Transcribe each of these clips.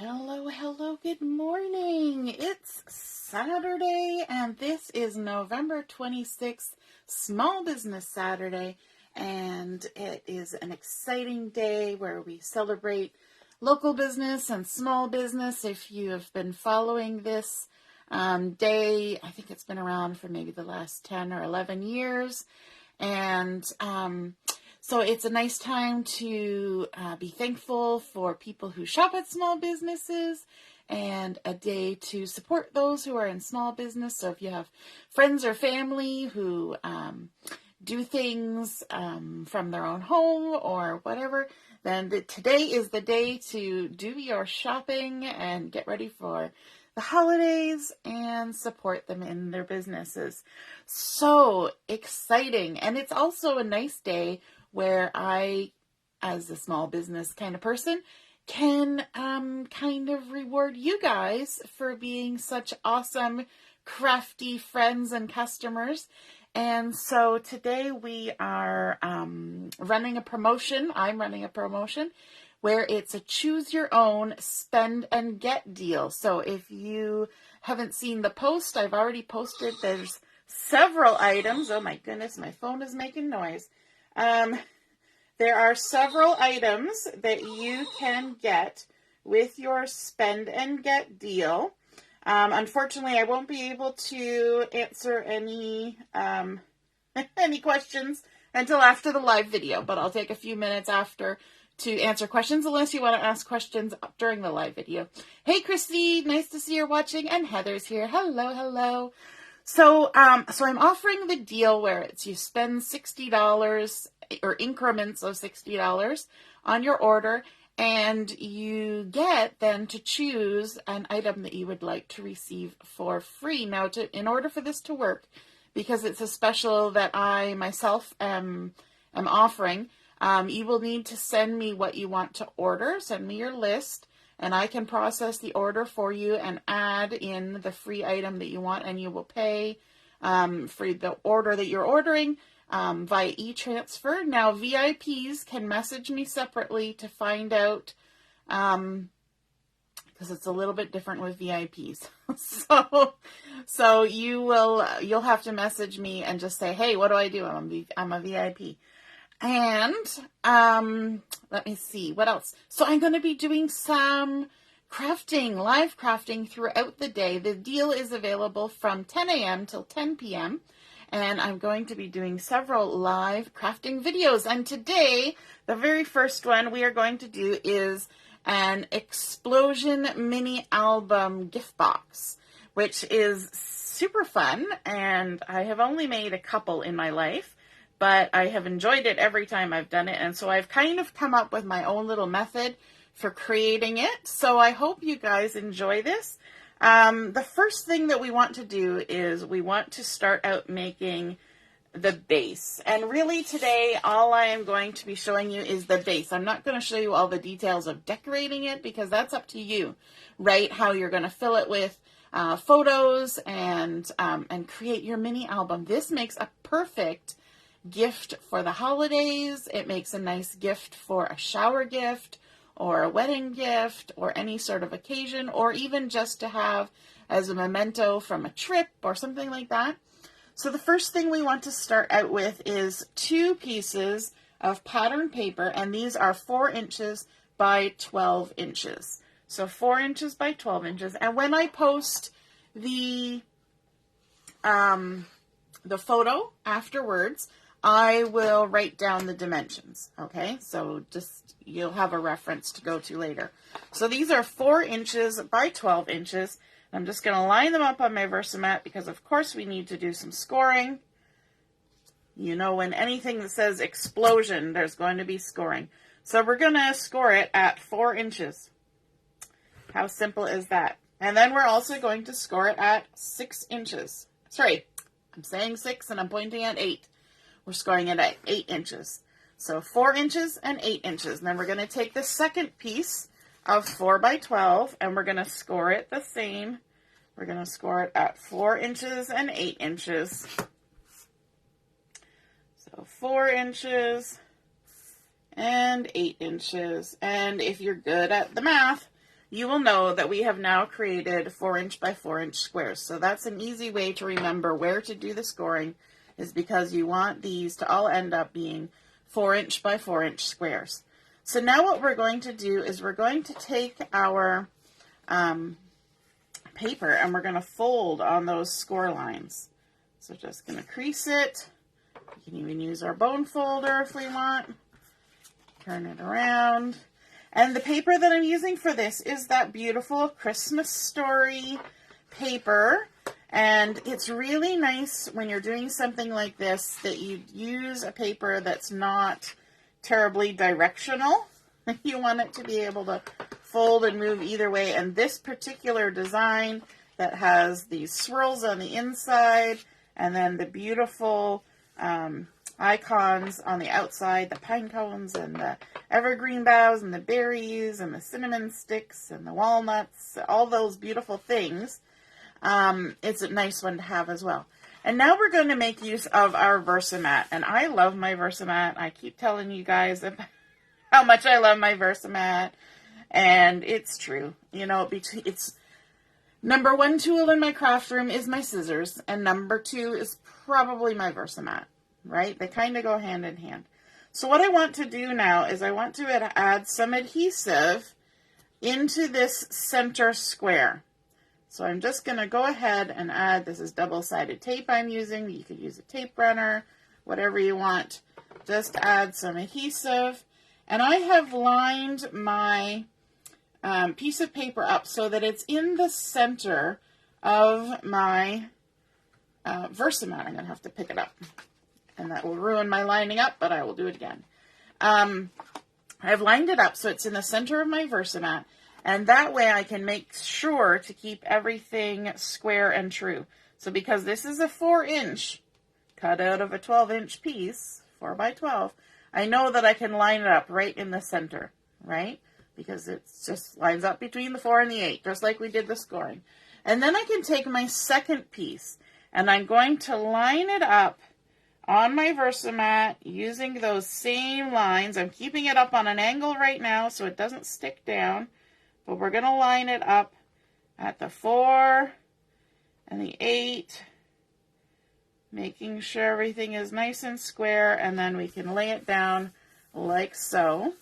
Hello, hello, good morning. It's Saturday and this is November 26th, Small Business Saturday, and it is an exciting day where we celebrate local business and small business. If you have been following this day, I think it's been around for maybe the last 10 or 11 years, and so it's a nice time to be thankful for people who shop at small businesses and a day to support those who are in small business. So if you have friends or family who do things from their own home or whatever, then today is the day to do your shopping and get ready for the holidays and support them in their businesses. So exciting. And it's also a nice day where I, as a small business kind of person, can kind of reward you guys for being such awesome, crafty friends and customers. And so today we are running a promotion. I'm running a promotion where it's a choose your own spend and get deal. So if you haven't seen the post, I've already posted. There's several items. Oh my goodness, my phone is making noise. There are several items that you can get with your spend and get deal. Unfortunately, I won't be able to answer any any questions until after the live video, but I'll take a few minutes after to answer questions, unless you want to ask questions during the live video. Hey, Christy, nice to see you're watching, and Heather's here. Hello, hello. So I'm offering the deal where it's you spend $60 or increments of $60 on your order, and you get then to choose an item that you would like to receive for free. Now, in order for this to work, because it's a special that I myself am offering, you will need to send me what you want to order. Send me your list, and I can process the order for you and add in the free item that you want, and you will pay for the order that you're ordering via e-transfer. Now, VIPs can message me separately to find out, because it's a little bit different with VIPs. So you'll have to message me and just say, hey, what do I do? I'm a VIP. And let me see, what else? So I'm going to be doing some crafting, live crafting throughout the day. The deal is available from 10 a.m. till 10 p.m. And I'm going to be doing several live crafting videos. And today, the very first one we are going to do is an Explosion mini album gift box, which is super fun. And I have only made a couple in my life, but I have enjoyed it every time I've done it. And so I've kind of come up with my own little method for creating it. So I hope you guys enjoy this. The first thing that we want to do is we want to start out making the base. And really today, all I am going to be showing you is the base. I'm not going to show you all the details of decorating it, because that's up to you, right? How you're going to fill it with photos and create your mini album. This makes a perfect gift for the holidays. It makes a nice gift for a shower gift or a wedding gift or any sort of occasion, or even just to have as a memento from a trip or something like that. So the first thing we want to start out with is 2 pieces of pattern paper, and these are 4 inches by 12 inches. So 4 inches by 12 inches. And when I post the photo afterwards, I will write down the dimensions, okay? So just, you'll have a reference to go to later. So these are 4 inches by 12 inches. I'm just going to line them up on my Versamat because, of course, we need to do some scoring. You know, when anything that says explosion, there's going to be scoring. So we're going to score it at 4 inches. How simple is that? And then we're also going to score it at 6 inches. Sorry, I'm saying 6 and I'm pointing at 8. We're scoring it at 8 inches. So 4 inches and 8 inches. And then we're going to take the second piece of 4 by 12 and we're going to score it the same. We're going to score it at 4 inches and 8 inches. So 4 inches and 8 inches. And if you're good at the math, you will know that we have now created 4" by 4" squares. So that's an easy way to remember where to do the scoring, is because you want these to all end up being 4" by 4" squares. So now what we're going to do is we're going to take our paper and we're going to fold on those score lines. So just going to crease it. You can even use our bone folder if we want. Turn it around. And the paper that I'm using for this is that beautiful Christmas Story paper. And it's really nice when you're doing something like this that you use a paper that's not terribly directional. You want it to be able to fold and move either way. And this particular design that has these swirls on the inside and then the beautiful icons on the outside, the pine cones and the evergreen boughs and the berries and the cinnamon sticks and the walnuts, all those beautiful things. It's a nice one to have as well. And now we're going to make use of our Versamat. And I love my Versamat. I keep telling you guys how much I love my Versamat. And it's true. You know, it's number one tool in my craft room is my scissors. And number two is probably my Versamat. Right? They kind of go hand in hand. So what I want to do now is I want to add some adhesive into this center square. So I'm just going to go ahead and add, this is double-sided tape I'm using. You could use a tape runner, whatever you want. Just add some adhesive. And I have lined my piece of paper up so that it's in the center of my Versamat. I'm going to have to pick it up. And that will ruin my lining up, but I will do it again. I've lined it up so it's in the center of my Versamat, and that way I can make sure to keep everything square and true. So because this is a 4" cut out of a 12" piece, 4 by 12, I know that I can line it up right in the center, right? Because it just lines up between the 4 and the 8, just like we did the scoring. And then I can take my second piece, and I'm going to line it up on my Versamat using those same lines. I'm keeping it up on an angle right now so it doesn't stick down, but we're going to line it up at the 4 and the 8, making sure everything is nice and square, and then we can lay it down like so.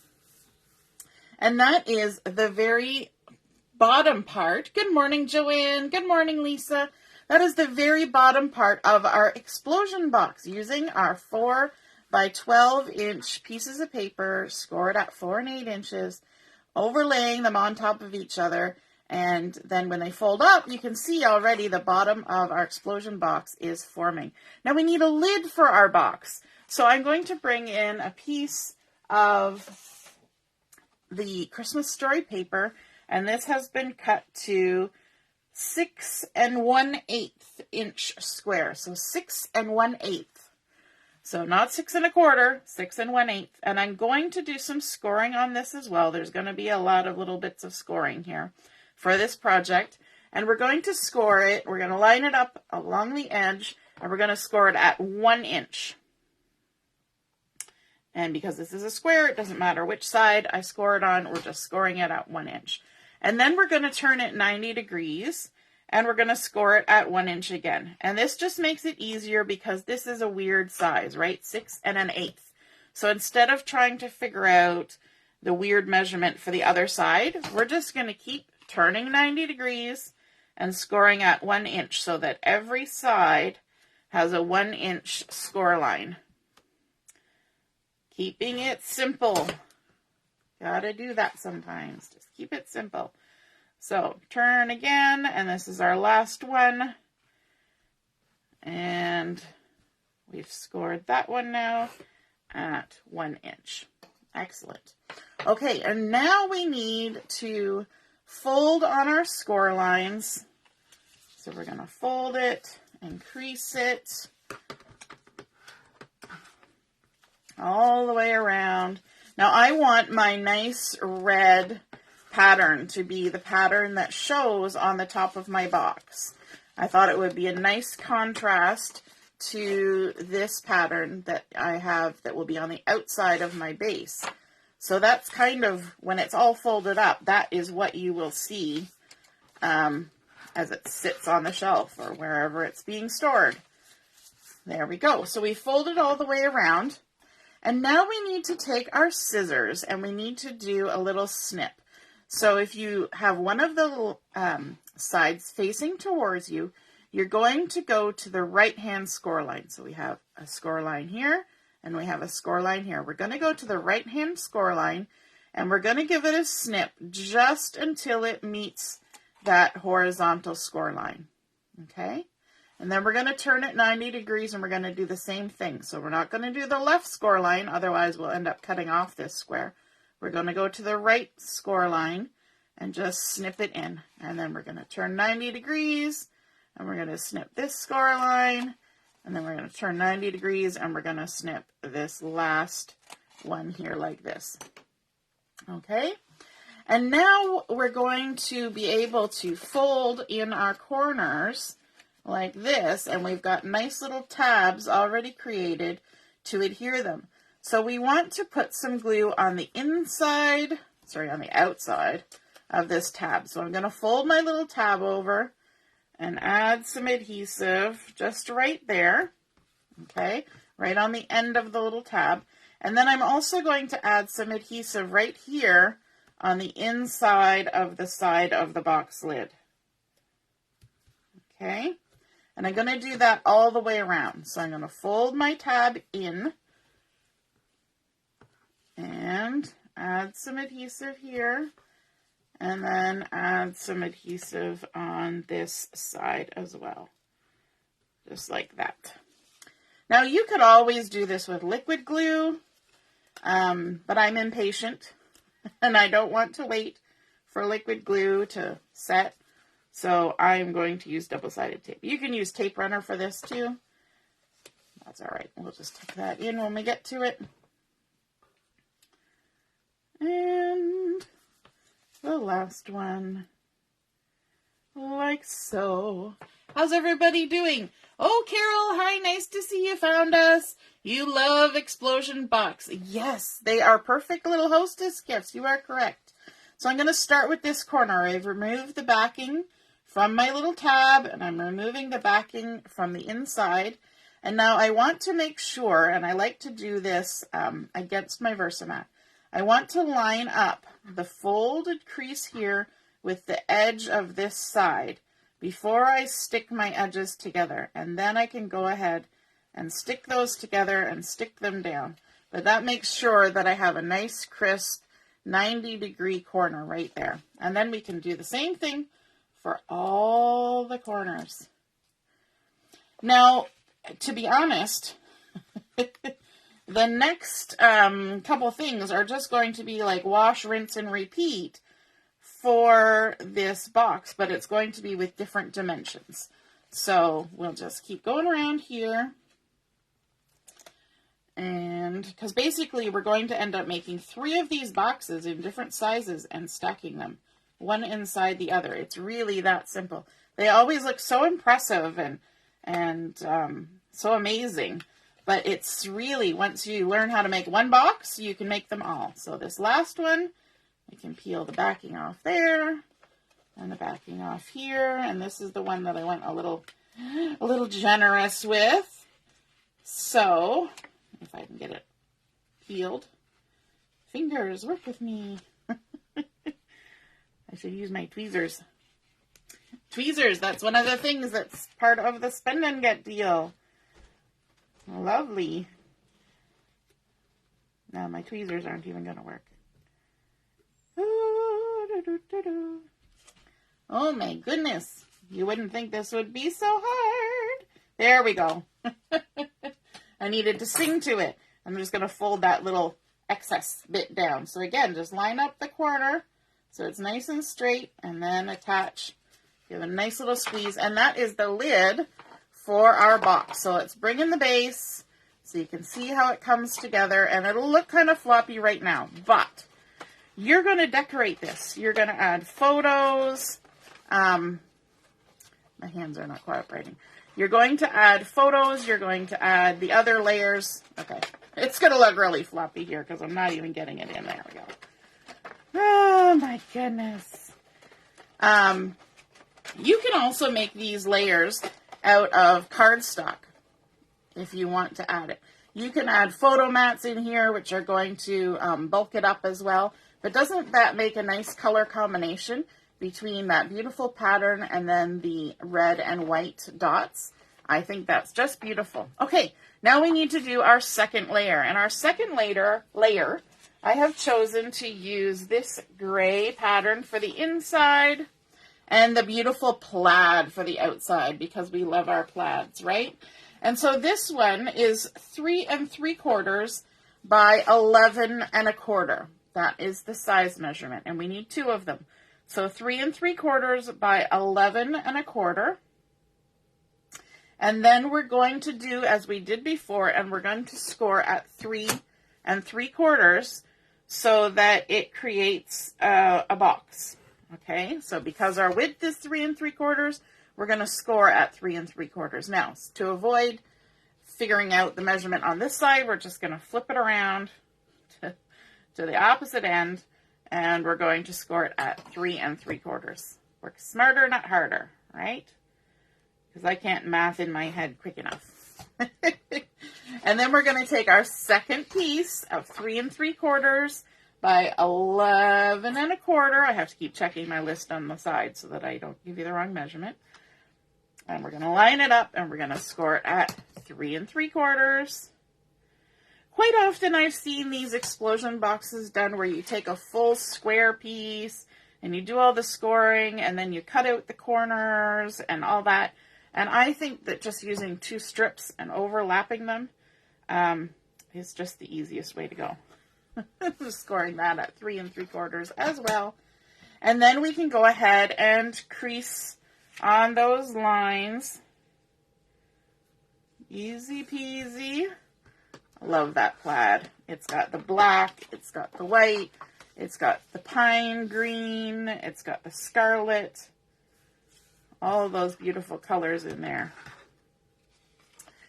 And that is the very bottom part. Good morning, Joanne. Good morning, Lisa. That is the very bottom part of our explosion box using our 4 by 12" pieces of paper scored at 4 and 8 inches, overlaying them on top of each other. And then when they fold up, you can see already the bottom of our explosion box is forming. Now we need a lid for our box. So I'm going to bring in a piece of the Christmas Story paper, and this has been cut to 6 1/8 inch square. So 6 1/8. So not 6 1/4, 6 1/8. And I'm going to do some scoring on this as well. There's going to be a lot of little bits of scoring here for this project. And we're going to score it. We're going to line it up along the edge, and we're going to score it at 1 inch. And because this is a square, it doesn't matter which side I score it on. We're just scoring it at 1 inch. And then we're going to turn it 90 degrees, and we're going to score it at 1 inch again. And this just makes it easier because this is a weird size, right? 6 1/8. So instead of trying to figure out the weird measurement for the other side, we're just going to keep turning 90 degrees and scoring at 1 inch so that every side has a 1 inch score line. Keeping it simple. Gotta do that sometimes. Just keep it simple. So turn again, and this is our last one. And we've scored that one now at 1 inch. Excellent. Okay, and now we need to fold on our score lines. So we're going to fold it and crease it all the way around. Now I want my nice red pattern to be the pattern that shows on the top of my box. I thought it would be a nice contrast to this pattern that I have that will be on the outside of my base. So that's kind of, when it's all folded up, that is what you will see as it sits on the shelf or wherever it's being stored. There we go. So we fold it all the way around. And now we need to take our scissors and we need to do a little snip. So if you have one of the sides facing towards you, you're going to go to the right-hand score line. So we have a score line here and we have a score line here. We're going to go to the right-hand score line and we're going to give it a snip just until it meets that horizontal score line. Okay? And then we're going to turn it 90 degrees and we're going to do the same thing. So we're not going to do the left score line, otherwise we'll end up cutting off this square. We're going to go to the right score line and just snip it in. And then we're going to turn 90 degrees and we're going to snip this score line. And then we're going to turn 90 degrees and we're going to snip this last one here like this. Okay? And now we're going to be able to fold in our corners like this, and we've got nice little tabs already created to adhere them. So we want to put some glue on the outside of this tab. So I'm going to fold my little tab over and add some adhesive just right there, okay, right on the end of the little tab. And then I'm also going to add some adhesive right here on the inside of the side of the box lid. Okay. And I'm going to do that all the way around. So I'm going to fold my tab in and add some adhesive here and then add some adhesive on this side as well. Just like that. Now you could always do this with liquid glue, but I'm impatient and I don't want to wait for liquid glue to set. So I'm going to use double-sided tape. You can use tape runner for this too. That's all right. We'll just tuck that in when we get to it. And the last one, like so. How's everybody doing? Oh, Carol, hi, nice to see you found us. You love Explosion Box. Yes, they are perfect little hostess gifts. You are correct. So I'm going to start with this corner. I've removed the backing from my little tab, and I'm removing the backing from the inside. And now I want to make sure, and I like to do this against my Versamat, I want to line up the folded crease here with the edge of this side before I stick my edges together. And then I can go ahead and stick those together and stick them down. But that makes sure that I have a nice crisp 90-degree corner right there. And then we can do the same thing for all the corners. Now, to be honest, the next couple things are just going to be like wash, rinse, and repeat for this box, but it's going to be with different dimensions. So we'll just keep going around here. And because basically we're going to end up making 3 of these boxes in different sizes and stacking them one inside the other. It's really that simple. They always look so impressive and so amazing, but it's really, once you learn how to make one box, you can make them all. So this last one, we can peel the backing off there and the backing off here, and this is the one that I went a little generous with. So if I can get it peeled, fingers, work with me. I should use my tweezers. Tweezers, that's one of the things that's part of the spend and get deal. Lovely. Now my tweezers aren't even going to work. Oh my goodness. You wouldn't think this would be so hard. There we go. I needed to sing to it. I'm just going to fold that little excess bit down. So again, just line up the corner so it's nice and straight, and then attach. Give a nice little squeeze, and that is the lid for our box. So let's bring in the base so you can see how it comes together, and it'll look kind of floppy right now, but you're going to decorate this. You're going to add photos. My hands are not cooperating. You're going to add photos. You're going to add the other layers. Okay, It's going to look really floppy here because I'm not even getting it in. There we go. Oh, my goodness. You can also make these layers out of cardstock if you want to add it. You can add photo mats in here, which are going to bulk it up as well. But doesn't that make a nice color combination between that beautiful pattern and then the red and white dots? I think that's just beautiful. Okay, now we need to do our second layer. And our second layer, I have chosen to use this gray pattern for the inside and the beautiful plaid for the outside because we love our plaids, right? And so this one is 3 3/4 by 11 1/4. That is the size measurement, and we need 2 of them. So 3 3/4 by 11 1/4. And then we're going to do as we did before, and we're going to score at 3 3/4 so that it creates a box. Okay, so because our width is 3 3/4, we're going to score at 3 3/4. Now, to avoid figuring out the measurement on this side, we're just going to flip it around to the opposite end, and we're going to score it at 3 3/4. Work smarter, not harder, right? Because I can't math in my head quick enough. And then we're going to take our second piece of 3 3/4 by 11 1/4. I have to keep checking my list on the side so that I don't give you the wrong measurement. And we're going to line it up, and we're going to score it at 3 3/4. Quite often I've seen these explosion boxes done where you take a full square piece and you do all the scoring and then you cut out the corners and all that. And I think that just using 2 strips and overlapping them is just the easiest way to go. Scoring that at 3 3/4 as well. And then we can go ahead and crease on those lines. Easy peasy. I love that plaid. It's got the black, it's got the white, it's got the pine green, it's got the scarlet. All of those beautiful colors in there.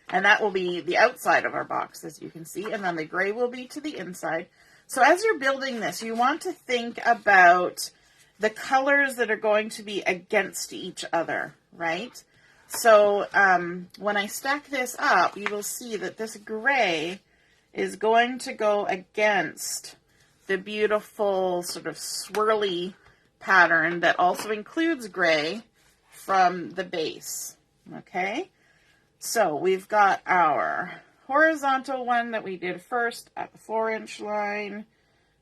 And that will be the outside of our box, as you can see. And then the gray will be to the inside. So as you're building this, you want to think about the colors that are going to be against each other, right? So when I stack this up, you will see that this gray is going to go against the beautiful sort of swirly pattern that also includes gray from the base. Okay, so we've got our horizontal one that we did first at the 4-inch line,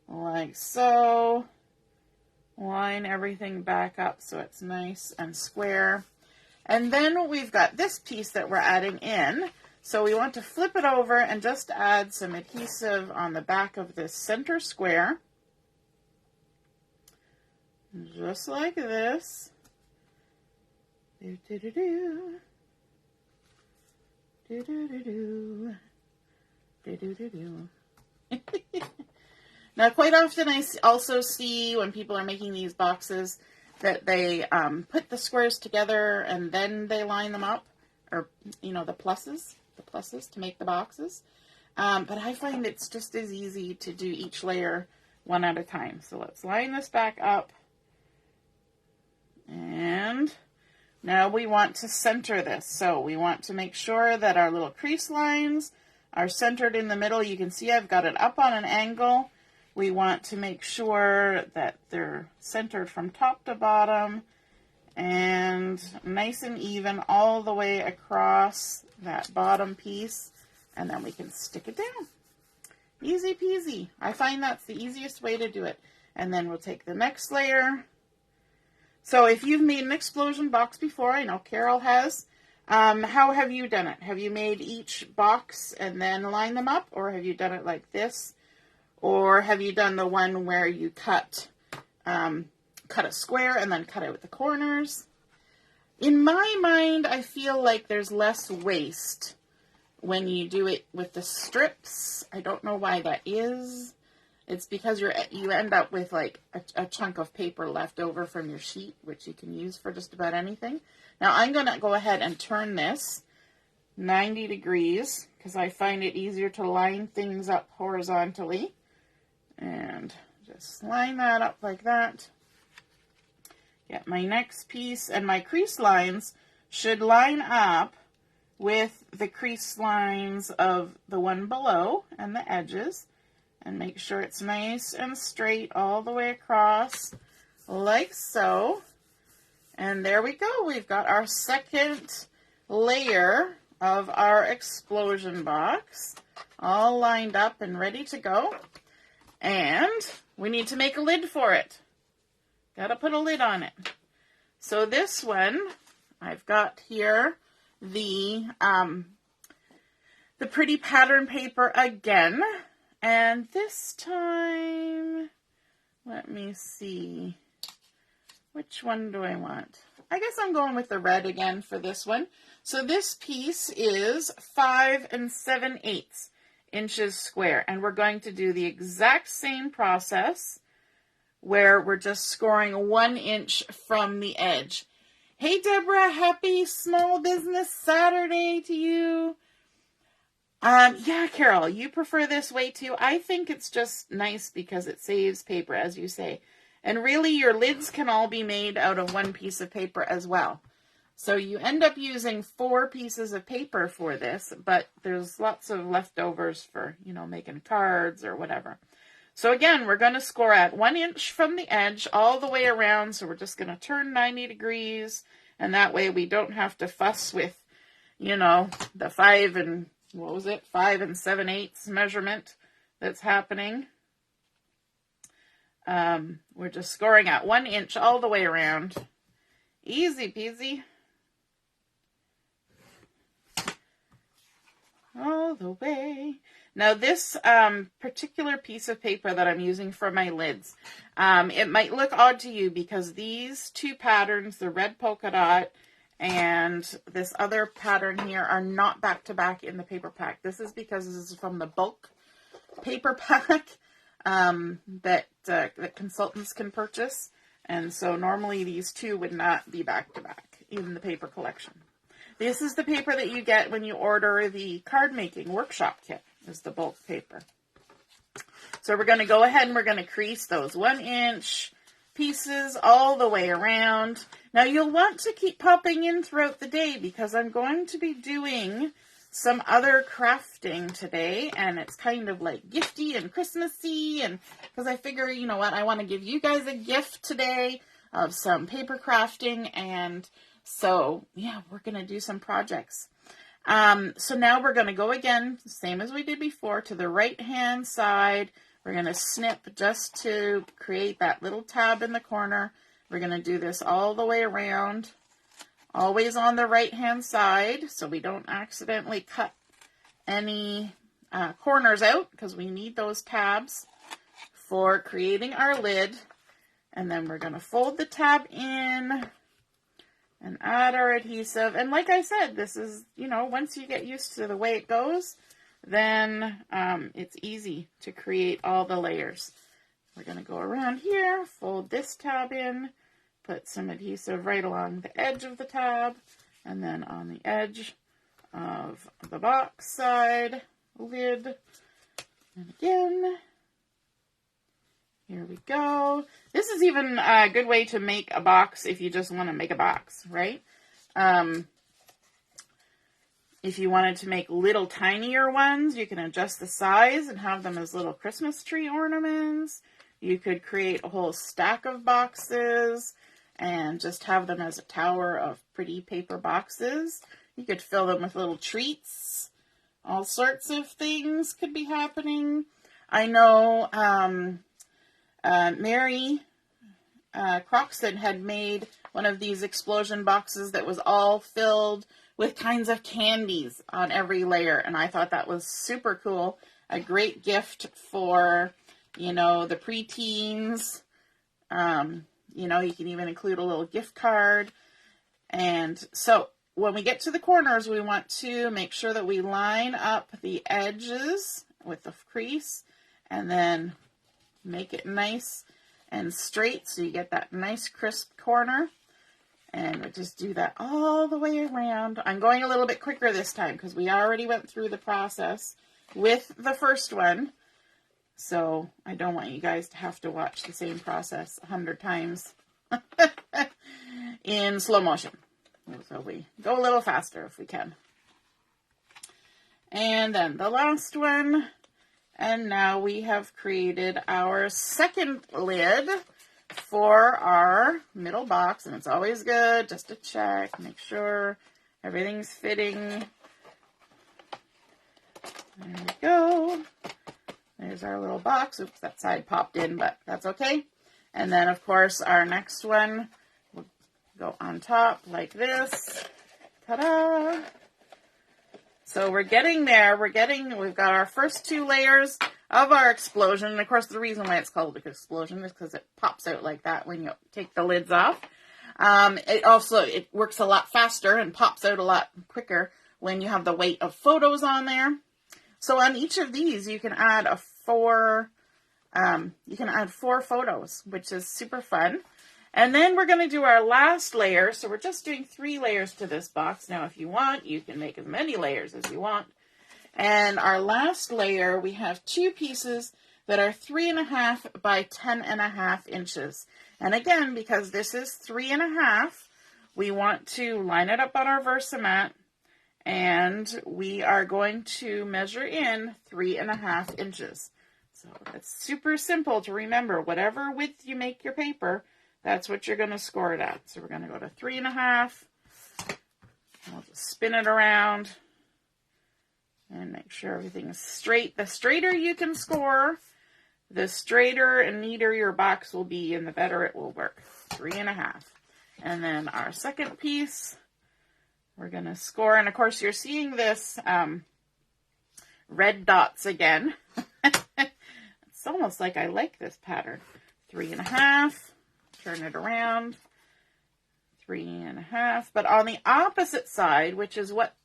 like so. Line everything back up so it's nice and square. And then we've got this piece that we're adding in. So we want to flip it over and just add some adhesive on the back of this center square. Just like this. Do do do do. Do do do do. Do do do do. Now, quite often I also see when people are making these boxes that they put the squares together and then they line them up, or, you know, the pluses to make the boxes. But I find it's just as easy to do each layer one at a time. So let's line this back up. And now we want to center this. So we want to make sure that our little crease lines are centered in the middle. You can see I've got it up on an angle. We want to make sure that they're centered from top to bottom and nice and even all the way across that bottom piece, and then we can stick it down. Easy peasy. I find that's the easiest way to do it. And then we'll take the next layer. So if you've made an explosion box before, I know Carol has, how have you done it? Have you made each box and then line them up, or have you done it like this? Or have you done the one where you cut a square and then cut out the corners? In my mind, I feel like there's less waste when you do it with the strips. I don't know why that is. It's because you end up with like a chunk of paper left over from your sheet, which you can use for just about anything. Now I'm going to go ahead and turn this 90 degrees because I find it easier to line things up horizontally. And just line that up like that. Get my next piece, and my crease lines should line up with the crease lines of the one below and the edges, and make sure it's nice and straight all the way across like so. And there we go. We've got our second layer of our explosion box all lined up and ready to go. And we need to make a lid for it. Got to put a lid on it. So this one, I've got here the pretty pattern paper again. And this time, let me see. Which one do I want? I guess I'm going with the red again for this one. So this piece is 5 7/8 inches square. And we're going to do the exact same process where we're just scoring 1 inch from the edge. Hey, Deborah, happy Small Business Saturday to you. Yeah, Carol, you prefer this way too. I think it's just nice because it saves paper, as you say. And really, your lids can all be made out of one piece of paper as well. So you end up using 4 pieces of paper for this, but there's lots of leftovers for, making cards or whatever. So again, we're going to score at 1 inch from the edge all the way around. So we're just going to turn 90 degrees. And that way we don't have to fuss with, the 5 and 7/8 measurement that's happening. We're just scoring at 1 inch all the way around. Easy peasy. All the way. Now this particular piece of paper that I'm using for my lids, it might look odd to you because these 2 patterns, the red polka dot and this other pattern here, are not back to back in the paper pack. This is because this is from the bulk paper pack that consultants can purchase. And so normally these 2 would not be back to back in the paper collection. This is the paper that you get when you order the card making workshop kit, is the bulk paper. So we're going to go ahead and we're going to crease those 1 inch pieces all the way around. Now you'll want to keep popping in throughout the day because I'm going to be doing some other crafting today, and it's kind of like gifty and Christmassy, and because I figure, I want to give you guys a gift today of some paper crafting, and so yeah, we're going to do some projects. So now we're going to go again, same as we did before, to the right hand side. We're going to snip just to create that little tab in the corner. We're going to do this all the way around, always on the right hand side, so we don't accidentally cut any corners out, because we need those tabs for creating our lid. And then we're going to fold the tab in and add our adhesive. And like I said, this is, once you get used to the way it goes, then it's easy to create all the layers. We're going to go around here, fold this tab in, put some adhesive right along the edge of the tab, and then on the edge of the box side lid. And again, here we go. This is even a good way to make a box if you just want to make a box, right? If you wanted to make little tinier ones, you can adjust the size and have them as little Christmas tree ornaments. You could create a whole stack of boxes and just have them as a tower of pretty paper boxes. You could fill them with little treats. All sorts of things could be happening. I know Mary Croxton had made one of these explosion boxes that was all filled with kinds of candies on every layer, and I thought that was super cool. A great gift for, the preteens. You can even include a little gift card. And so when we get to the corners, we want to make sure that we line up the edges with the crease and then make it nice and straight so you get that nice crisp corner. And we just do that all the way around. I'm going a little bit quicker this time because we already went through the process with the first one. So I don't want you guys to have to watch the same process 100 times in slow motion. So we go a little faster if we can. And then the last one. And now we have created our second lid for our middle box. And it's always good just to check, make sure everything's fitting. There we go. There's our little box. Oops, that side popped in, but that's okay. And then, of course, our next one will go on top like this. Ta-da! So we're getting there. We've got our first 2 layers of our explosion. And, of course, the reason why it's called an explosion is because it pops out like that when you take the lids off. It works a lot faster and pops out a lot quicker when you have the weight of photos on there. So on each of these, you can add 4 photos, which is super fun. And then we're going to do our last layer. So we're just doing 3 layers to this box. Now, if you want, you can make as many layers as you want. And our last layer, we have 2 pieces that are 3.5 by 10.5 inches. And again, because this is 3.5, we want to line it up on our Versamat. And we are going to measure in 3.5 inches. So that's super simple to remember. Whatever width you make your paper, that's what you're going to score it at. So we're going to go to 3.5. We'll just spin it around and make sure everything is straight. The straighter you can score, the straighter and neater your box will be, and the better it will work. 3.5. And then our second piece, we're going to score. And of course, you're seeing this red dots again. It's almost like I like this pattern. 3.5. Turn it around. 3.5. But on the opposite side, which is what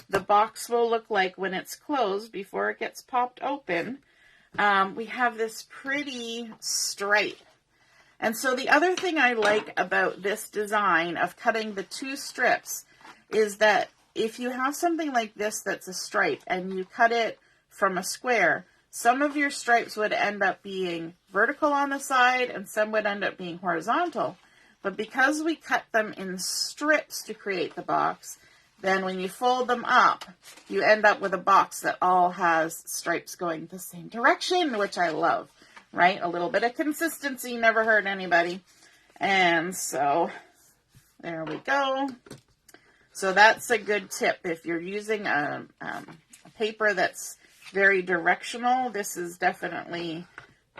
the box will look like when it's closed before it gets popped open, we have this pretty stripe. And so the other thing I like about this design of cutting the 2 strips is that if you have something like this that's a stripe and you cut it from a square, some of your stripes would end up being vertical on the side and some would end up being horizontal. But because we cut them in strips to create the box, then when you fold them up, you end up with a box that all has stripes going the same direction, which I love, right? A little bit of consistency never hurt anybody. And so there we go. So that's a good tip. If you're using a paper that's very directional, this is definitely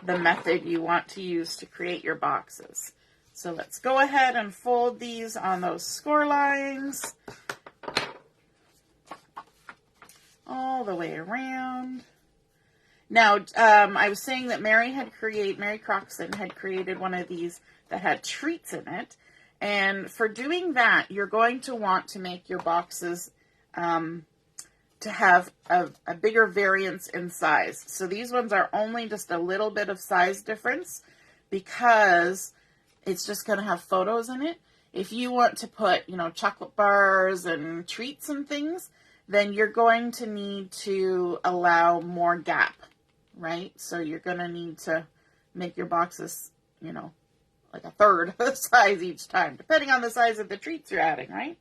the method you want to use to create your boxes. So let's go ahead and fold these on those score lines all the way around. Now, I was saying that Mary Croxton had created one of these that had treats in it. And for doing that, you're going to want to make your boxes to have a bigger variance in size. So these ones are only just a little bit of size difference because it's just going to have photos in it. If you want to put, chocolate bars and treats and things, then you're going to need to allow more gap, right? So you're going to need to make your boxes, like a third of the size each time, depending on the size of the treats you're adding, right?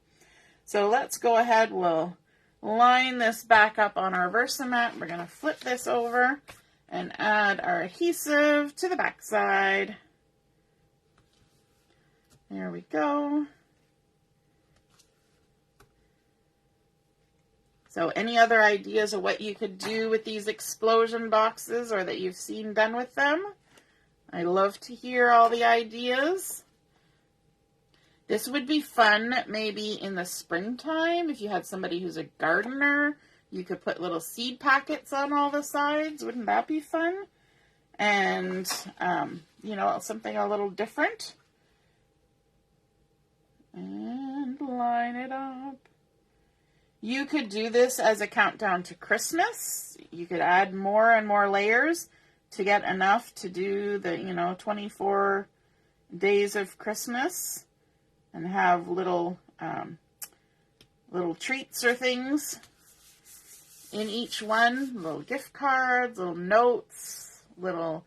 So let's go ahead. We'll line this back up on our Versamat. We're going to flip this over and add our adhesive to the back side. There we go. So any other ideas of what you could do with these explosion boxes or that you've seen done with them? I love to hear all the ideas. This would be fun maybe in the springtime. If you had somebody who's a gardener, you could put little seed packets on all the sides. Wouldn't that be fun? And, something a little different. And line it up. You could do this as a countdown to Christmas. You could add more and more layers to get enough to do the, 24 days of Christmas. and have little little treats or things in each one. Little gift cards, little notes, little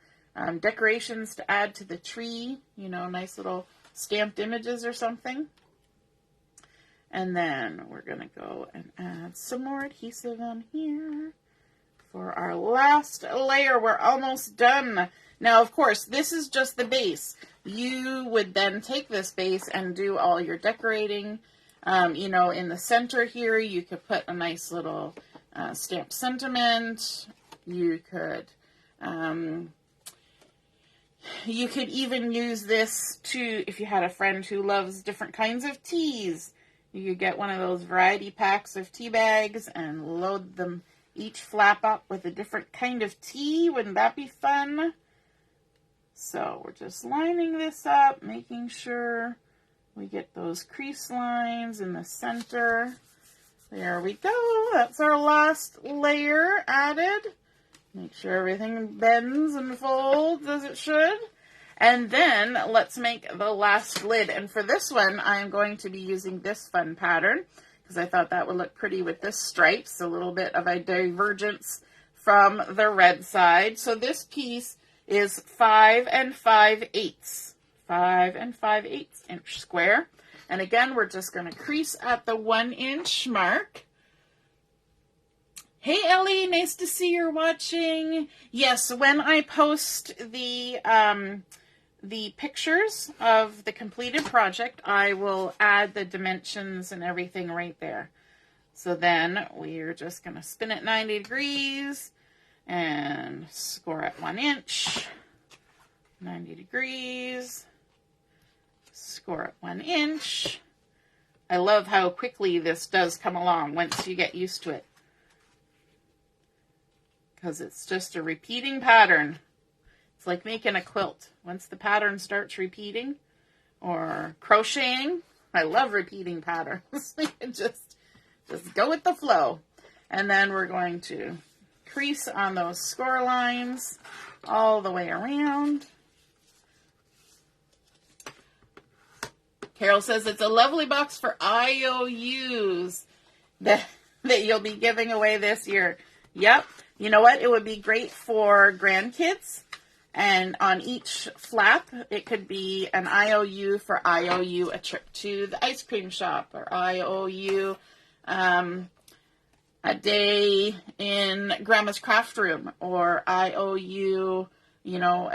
decorations to add to the tree. You know, nice little stamped images or something. And then we're going to go and add some more adhesive on here for our last layer. We're almost done. Now, of course, this is just the base. You would then take this base and do all your decorating. You know, in the center here, you could put a nice little stamped sentiment. You could even use this to, if you had a friend who loves different kinds of teas, you could get one of those variety packs of tea bags and load them each flap up with a different kind of tea. Wouldn't that be fun? So we're just lining this up, making sure we get those crease lines in the center. There we go. That's our last layer added. Make sure everything bends and folds as it should. And then let's make the last lid. And for this one, I'm going to be using this fun pattern because I thought that would look pretty with this stripes, a little bit of a divergence from the red side. So this piece is 5 5/8. 5 5/8 inch square. And again, we're just going to crease at the 1 inch mark. Hey Ellie, nice to see you're watching. Yes, when I post the pictures of the completed project, I will add the dimensions and everything right there. So then we're just going to spin it 90 degrees and score at 1 inch. 90 degrees. Score at 1 inch. I love how quickly this does come along once you get used to it, because it's just a repeating pattern. It's like making a quilt. Once the pattern starts repeating, or crocheting, I love repeating patterns. just go with the flow. And then we're going to crease on those score lines all the way around. Carol says it's a lovely box for IOUs that you'll be giving away this year. Yep. You know what? It would be great for grandkids. And on each flap, it could be an IOU for IOU a trip to the ice cream shop, or IOU a day in Grandma's craft room, or IOU, you know,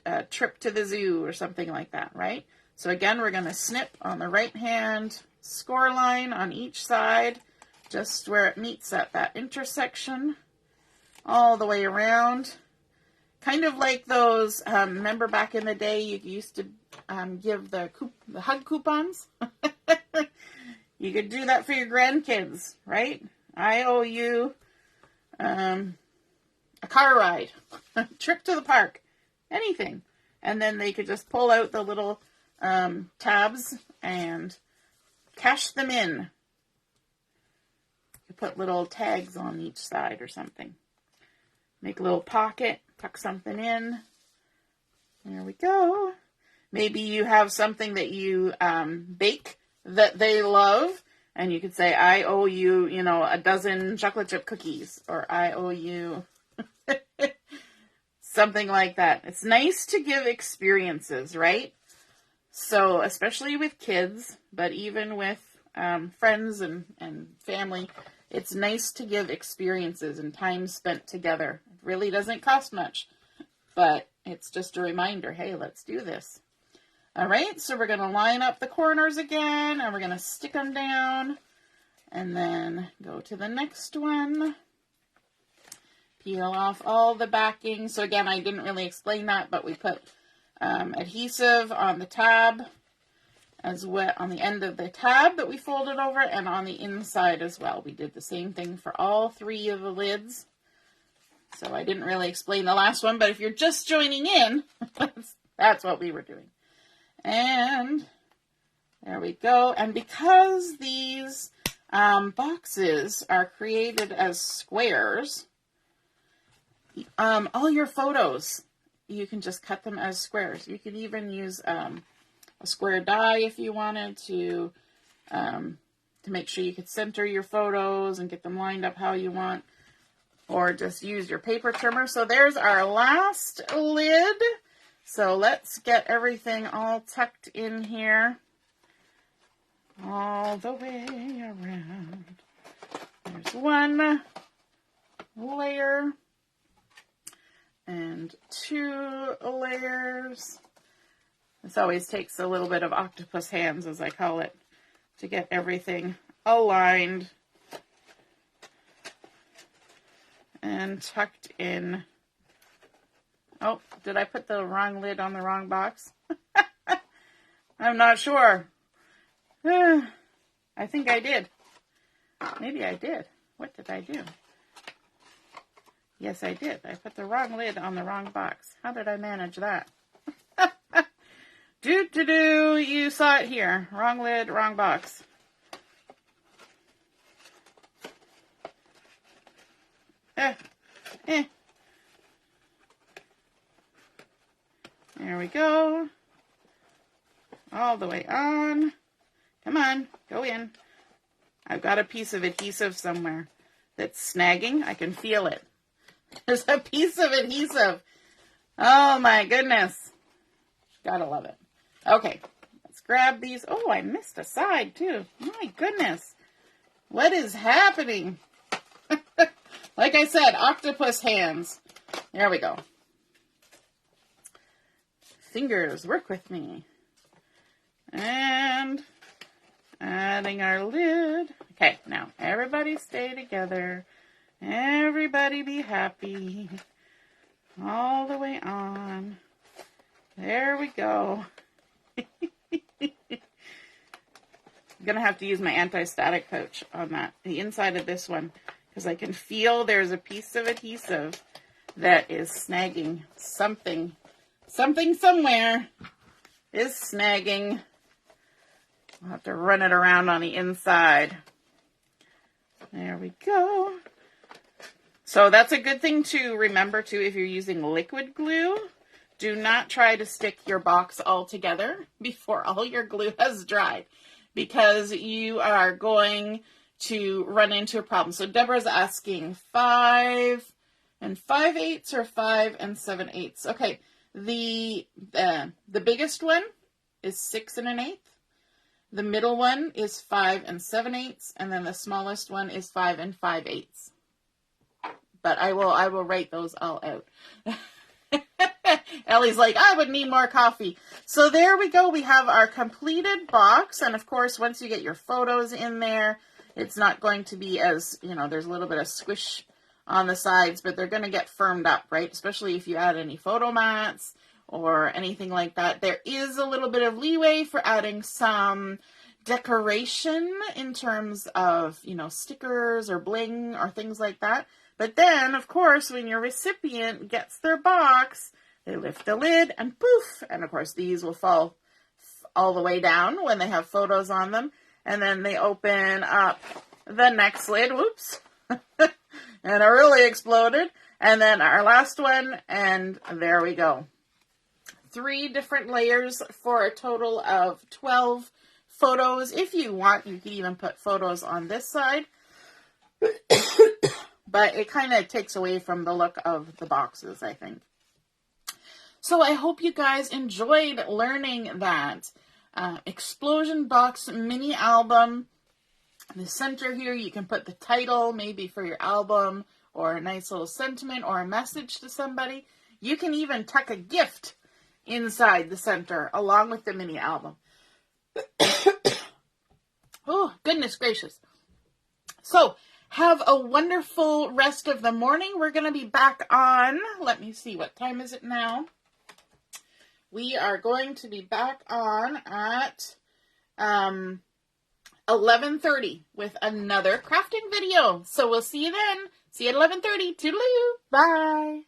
a trip to the zoo or something like that, right? So again, we're going to snip on the right hand score line on each side, just where it meets at that intersection, all the way around. Kind of like those, remember back in the day you used to give the hug coupons? You could do that for your grandkids, right? I owe you a car ride, a trip to the park, anything. And then they could just pull out the little tabs and cash them in. You put little tags on each side or something. Make a little pocket, tuck something in. There we go. Maybe you have something that you bake that they love, and you could say, I owe you, you know, a dozen chocolate chip cookies, or I owe you something like that. It's nice to give experiences, right? So, especially with kids, but even with friends and family, it's nice to give experiences and time spent together. It really doesn't cost much, but it's just a reminder, hey, let's do this. All right, so we're going to line up the corners again, and we're going to stick them down, and then go to the next one. Peel off all the backing. So again, I didn't really explain that, but we put adhesive on the tab, as well on the end of the tab that we folded over, and on the inside as well. We did the same thing for all 3 of the lids. So I didn't really explain the last one, but if you're just joining in, that's what we were doing. And there we go. And because these boxes are created as squares, all your photos, you can just cut them as squares. You could even use a square die if you wanted to make sure you could center your photos and get them lined up how you want, or just use your paper trimmer. So there's our last lid. So let's get everything all tucked in here, all the way around. There's one layer and 2 layers. This always takes a little bit of octopus hands, as I call it, to get everything aligned and tucked in. Oh, did I put the wrong lid on the wrong box? I'm not sure. I think I did. Maybe I did. What did I do? Yes, I did. I put the wrong lid on the wrong box. How did I manage that? You saw it here. Wrong lid, wrong box. There we go. All the way on. Come on, go in. I've got a piece of adhesive somewhere that's snagging. I can feel it. There's a piece of adhesive. Oh my goodness. Gotta love it. Okay, let's grab these. Oh, I missed a side too. My goodness. What is happening? Like I said, octopus hands. There we go. Fingers, work with me. And adding our lid. Okay, now everybody stay together. Everybody be happy. All the way on. There we go. I'm going to have to use my anti-static pouch on that, the inside of this one, because I can feel there's a piece of adhesive that is snagging something. Something somewhere is snagging. I'll have to run it around on the inside. There we go. So that's a good thing to remember too if you're using liquid glue. Do not try to stick your box all together before all your glue has dried, because you are going to run into a problem. So Deborah's asking 5 5/8 or 5 7/8. Okay, the biggest one is 6 1/8. The middle one is 5 7/8, and then the smallest one is 5 5/8. But I will write those all out. Ellie's like, I would need more coffee. So there we go. We have our completed box. And of course, once you get your photos in there, it's not going to be as, there's a little bit of squish on the sides, but they're going to get firmed up, right? Especially if you add any photo mats or anything like that. There is a little bit of leeway for adding some decoration in terms of, stickers or bling or things like that. But then, of course, when your recipient gets their box, they lift the lid and poof. And of course, these will fall all the way down when they have photos on them. And then they open up the next lid. Whoops. And it really exploded. And then our last one. And there we go. 3 different layers for a total of 12 photos. If you want, you can even put photos on this side. But it kind of takes away from the look of the boxes, I think. So I hope you guys enjoyed learning that explosion box mini album. In the center here, you can put the title, maybe for your album, or a nice little sentiment, or a message to somebody. You can even tuck a gift inside the center, along with the mini album. Oh, goodness gracious. So, have a wonderful rest of the morning. We're going to be back on, let me see, what time is it now? We are going to be back on at 11:30 with another crafting video. So we'll see you then. See you at 11:30. Toodaloo. Bye.